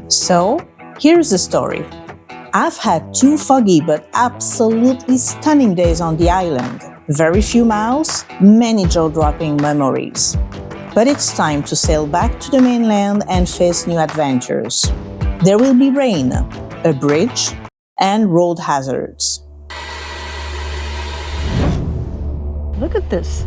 So, here's the story. I've had 2 foggy but absolutely stunning days on the island. Very few miles, many jaw-dropping memories. But it's time to sail back to the mainland and face new adventures. There will be rain, a bridge, and road hazards. Look at this.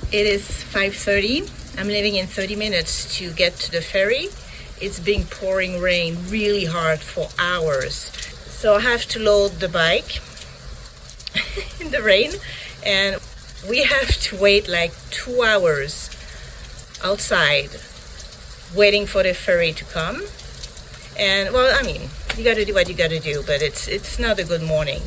It is 5:30. I'm leaving in 30 minutes to get to the ferry. It's been pouring rain really hard for hours. So I have to load the bike in the rain, and we have to wait like 2 hours outside waiting for the ferry to come. And well, I mean, you gotta do what you gotta do, but it's not a good morning.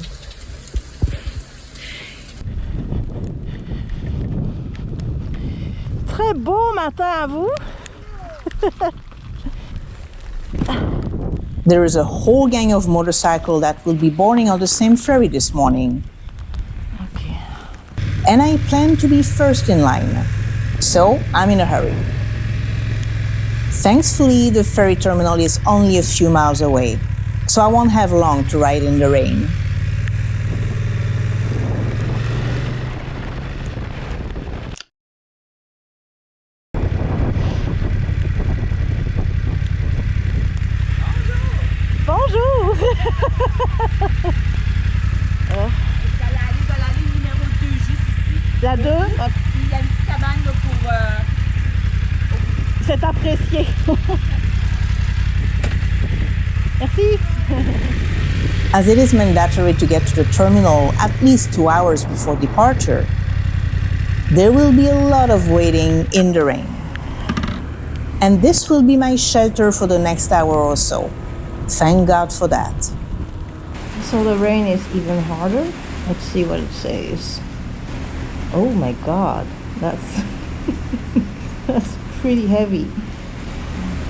Très beau matin à vous. There is a whole gang of motorcycles that will be boarding on the same ferry this morning. Okay. And I plan to be first in line, so I'm in a hurry. Thankfully, the ferry terminal is only a few miles away, so I won't have long to ride in the rain. Bonjour. Vous allez aller dans la ligne numéro 2, juste ici. La 2, Il y a une petite cabane là, pour... c'est apprécié. Merci. As it is mandatory to get to the terminal at least 2 hours before departure, there will be a lot of waiting in the rain. And this will be my shelter for the next hour or so. Thank God for that. So the rain is even harder. Let's see what it says. Oh my God, that's that's pretty heavy.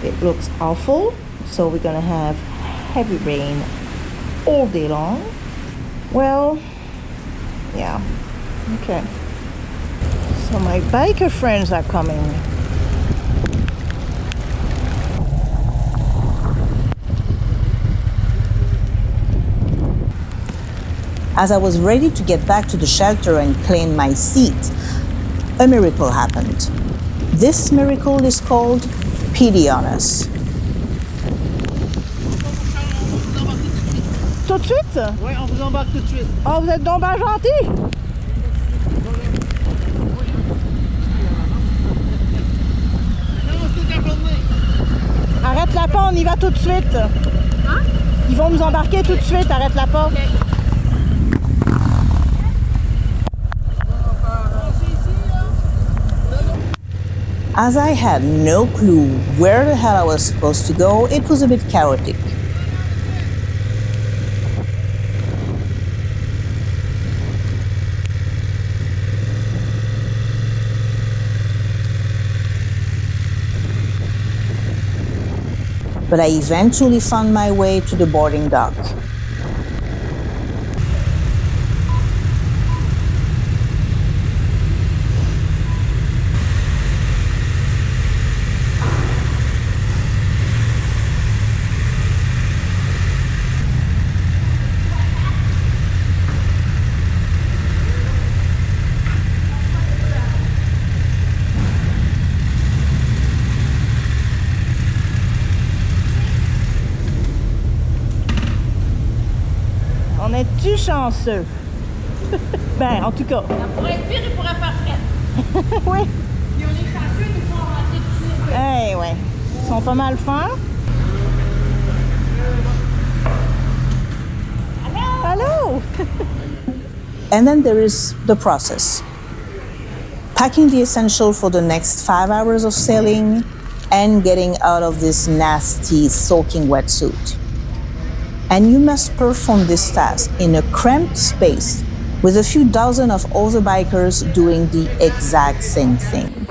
It looks awful. So we're gonna have heavy rain all day long. Well, yeah, okay. So my biker friends are coming. As I was ready to get back to the shelter and claim my seat, a miracle happened. This miracle is called pity on us. Tout de suite? Oui, on vous embarque tout de suite. Oh, vous êtes donc bien gentil! Arrête-la pas, on y va tout de suite. Hein? Ils vont nous embarquer tout de suite, arrête-la pas. Okay. As I had no clue where the hell I was supposed to go, it was a bit chaotic. But I eventually found my way to the boarding dock. On est-tu chanceux? Ben, en tout cas. Pour être pire, il pourrait faire frais. Oui. Puis on est chanceux, ils nous font rentrer dessus. Eh ouais. Ils sont pas mal fins. Hello. And then there is the process. Packing the essential for the next 5 hours of sailing and getting out of this nasty soaking wetsuit. And you must perform this task in a cramped space with a few dozen of other bikers doing the exact same thing.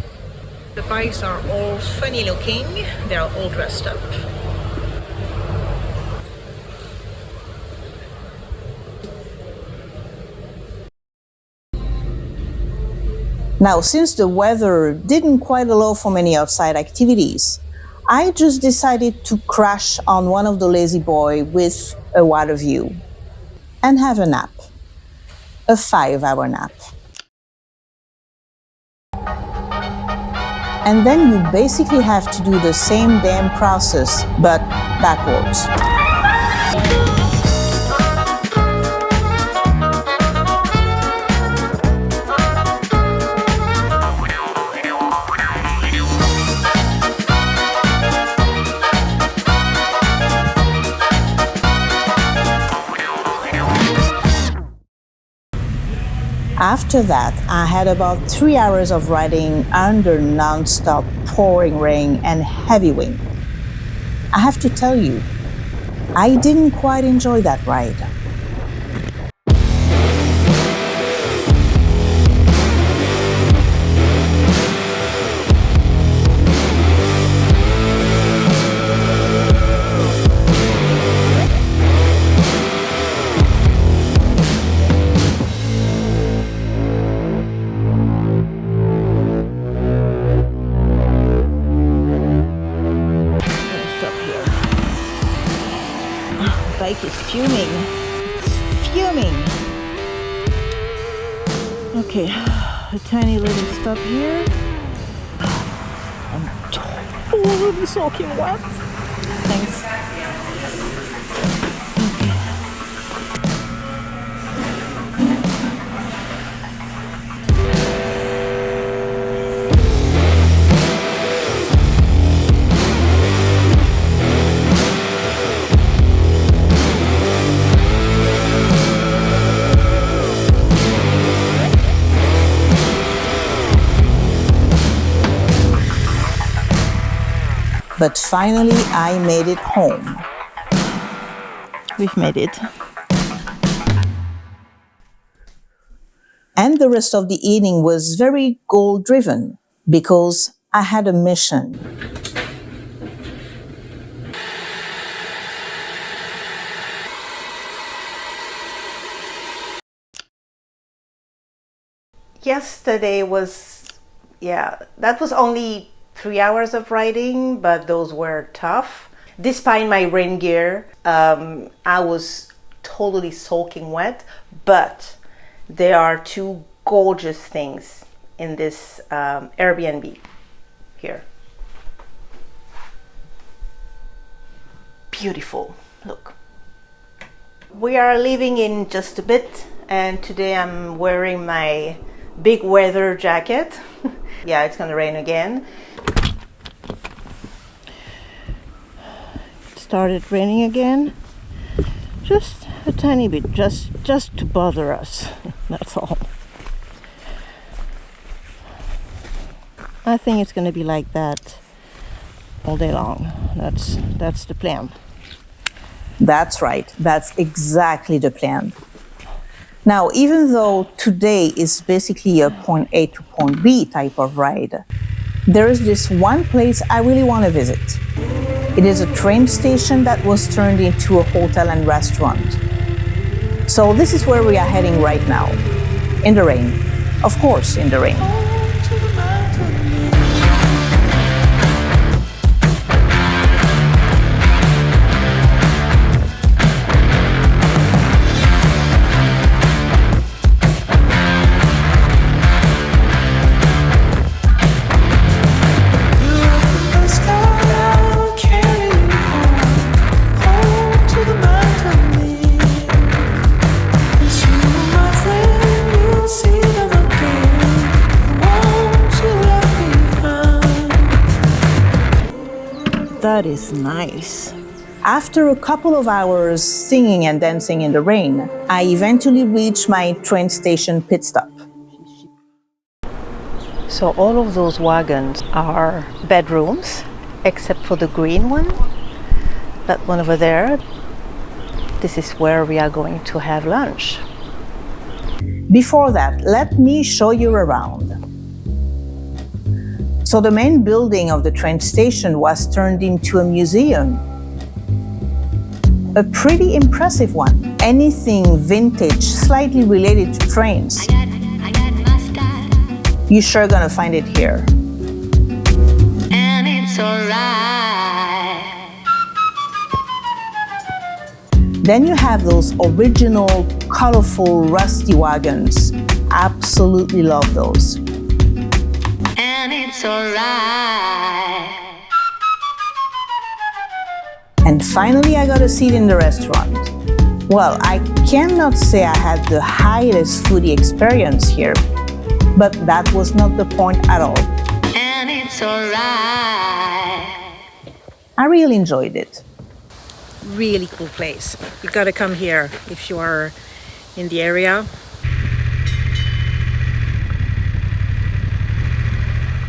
The bikes are all funny looking, they are all dressed up. Now, since the weather didn't quite allow for many outside activities, I just decided to crash on one of the lazy boy with a water view and have a nap, a 5-hour nap. And then you basically have to do the same damn process, but backwards. After that, I had about 3 hours of riding under non-stop pouring rain and heavy wind. I have to tell you, I didn't quite enjoy that ride. Bike is fuming. It's fuming. Okay, a tiny little stop here. I'm totally soaking wet. Thanks. But finally, I made it home. We've made it. And the rest of the evening was very goal-driven because I had a mission. Yesterday was, that was only 3 hours of riding, but those were tough. Despite my rain gear, I was totally soaking wet, but there are two gorgeous things in this Airbnb here. Beautiful, look. We are leaving in just a bit, and today I'm wearing my big weather jacket. Yeah, it's gonna rain again. Started raining again. Just a tiny bit, just to bother us. That's all. I think it's going to be like that all day long. That's the plan. That's right. That's exactly the plan. Now, even though today is basically a point A to point B type of ride, there is this one place I really want to visit. It is a train station that was turned into a hotel and restaurant. So this is where we are heading right now. In the rain. Of course, in the rain. That is nice. After a couple of hours singing and dancing in the rain, I eventually reached my train station pit stop. So all of those wagons are bedrooms, except for the green one, that one over there. This is where we are going to have lunch. Before that, let me show you around. So the main building of the train station was turned into a museum. A pretty impressive one. Anything vintage, slightly related to trains. You're sure gonna find it here. And it's alright. Then you have those original, colorful, rusty wagons. Absolutely love those. And it's alright. And finally, I got a seat in the restaurant. Well, I cannot say I had the highest foodie experience here, but that was not the point at all. And it's alright. I really enjoyed it. Really cool place. You gotta come here if you are in the area.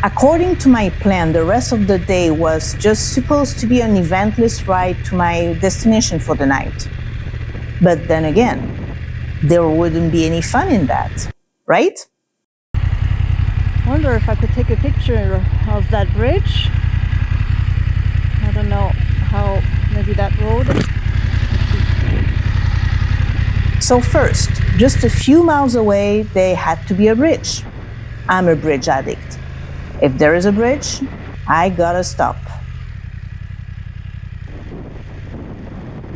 According to my plan, the rest of the day was just supposed to be an eventless ride to my destination for the night. But then again, there wouldn't be any fun in that, right? Wonder if I could take a picture of that bridge. I don't know how, maybe that road. So first, just a few miles away, there had to be a bridge. I'm a bridge addict. If there is a bridge, I gotta stop.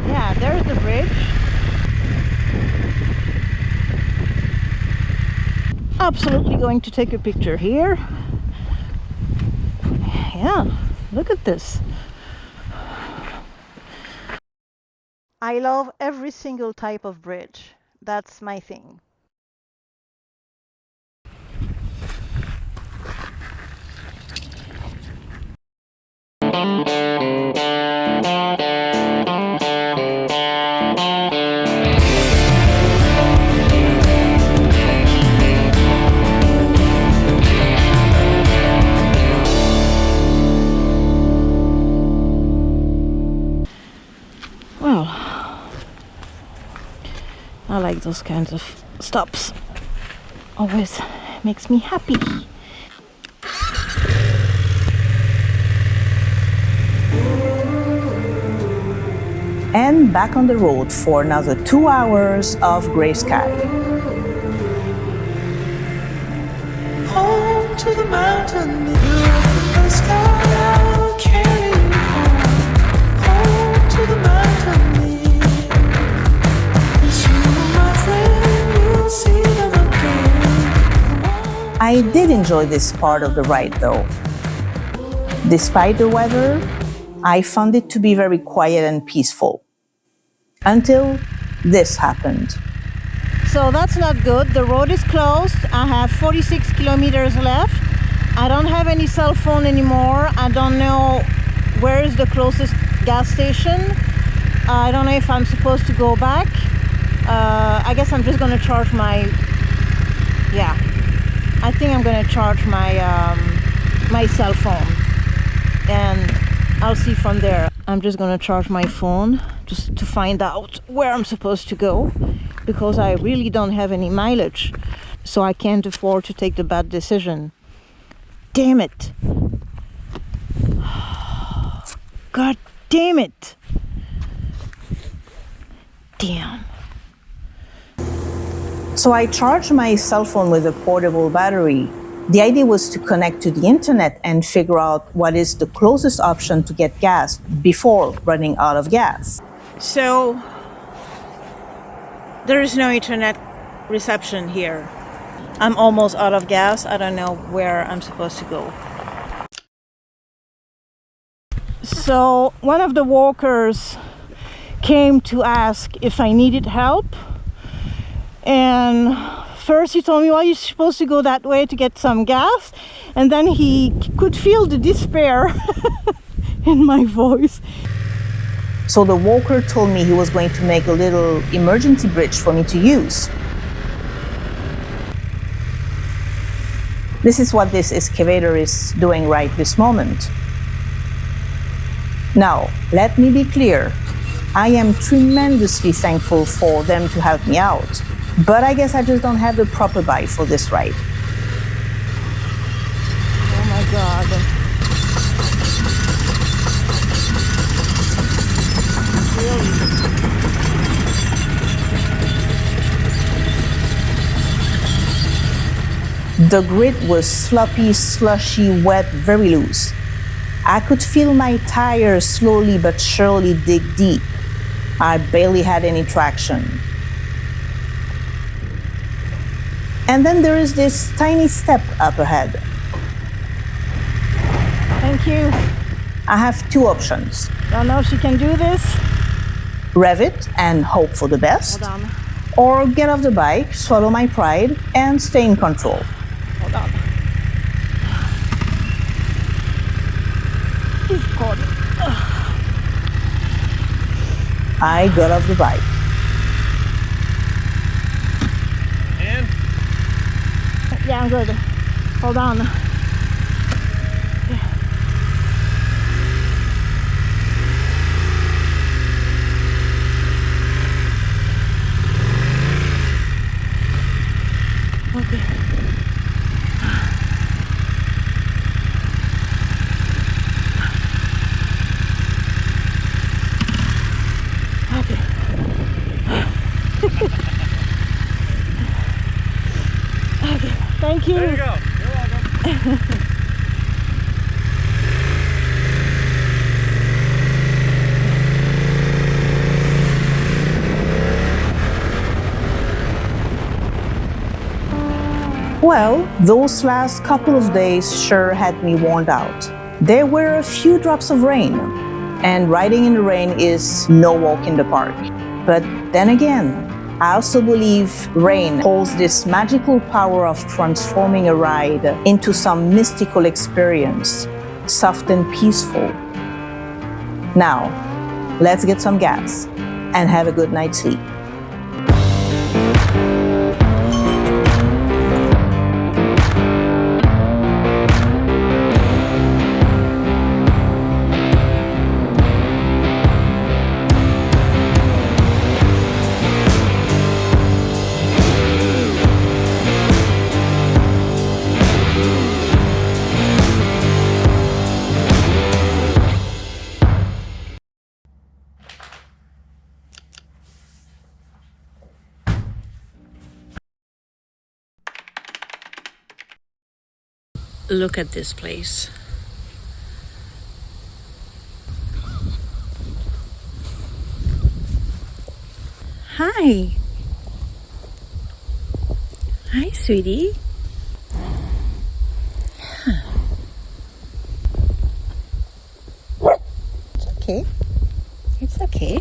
Yeah, there's the bridge. Absolutely going to take a picture here. Yeah, look at this. I love every single type of bridge. That's my thing. Well, I like those kinds of stops. Always makes me happy. And back on the road for another 2 hours of gray sky. Home to the mountain, the sky, I'll carry you home. Home to the mountain, it's you, my friend, you'll see them again. I did enjoy this part of the ride though. Despite the weather, I found it to be very quiet and peaceful. Until this happened. So that's not good. The road is closed. I have 46 kilometers left. I don't have any cell phone anymore. I don't know where is the closest gas station. I don't know if I'm supposed to go back. I guess I'm just gonna charge my, yeah, I think I'm gonna charge my my cell phone, and I'll see from there. I'm just gonna charge my phone just to find out where I'm supposed to go, because I really don't have any mileage, so I can't afford to take the bad decision. Damn it. God damn it. Damn. So I charged my cell phone with a portable battery. The idea was to connect to the internet and figure out what is the closest option to get gas before running out of gas. So there is no internet reception here. I'm almost out of gas. I don't know where I'm supposed to go. So one of the walkers came to ask if I needed help. And first he told me, well, you're supposed to go that way to get some gas. And then he could feel the despair in my voice. So the walker told me he was going to make a little emergency bridge for me to use. This is what this excavator is doing right this moment. Now, let me be clear. I am tremendously thankful for them to help me out, but I guess I just don't have the proper bike for this ride. Oh my God. The grit was sloppy, slushy, wet, very loose. I could feel my tires slowly but surely dig deep. I barely had any traction. And then there is this tiny step up ahead. Thank you. I have two options. Don't know if she can do this. Rev it and hope for the best. Hold on. Or get off the bike, swallow my pride, and stay in control. Hold on. God. I got off the bike. And? Yeah, I'm good. Hold on. Okay. Okay. Okay. Thank you. There you go. You're welcome. Well, those last couple of days sure had me worn out. There were a few drops of rain, and riding in the rain is no walk in the park. But then again, I also believe rain holds this magical power of transforming a ride into some mystical experience, soft and peaceful. Now, let's get some gas and have a good night's sleep. Look at this place. Hi. Hi, sweetie. It's okay. It's okay.